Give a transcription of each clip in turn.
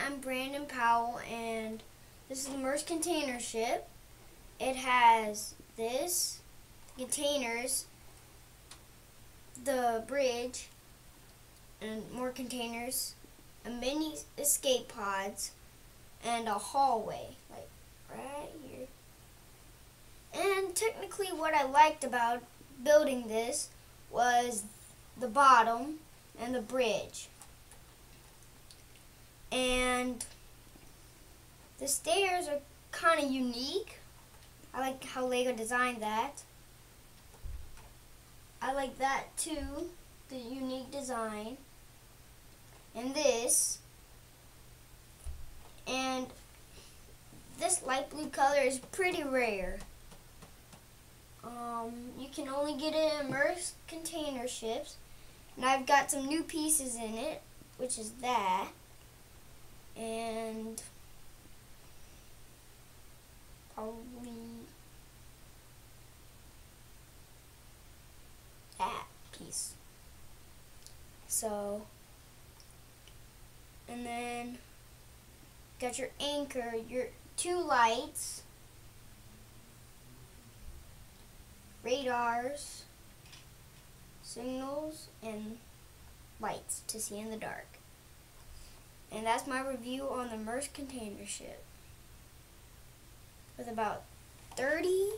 I'm Brandon Powell, and this is the Maersk Container Ship. It has this, the containers, the bridge, and more containers, a mini escape pods, and a hallway, like right here. And technically what I liked about building this was the bottom and the bridge. And the stairs are kind of unique. I like how Lego designed that. I like that too, the unique design. And this light blue color is pretty rare. You can only get it in Maersk Container Ships. And I've got some new pieces in it, which is that. And probably that piece. So, and then got your anchor, your two lights, radars, signals, and lights to see in the dark. And that's my review on the Maersk Container Ship, with about 30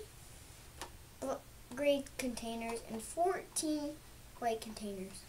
gray containers and 14 white containers.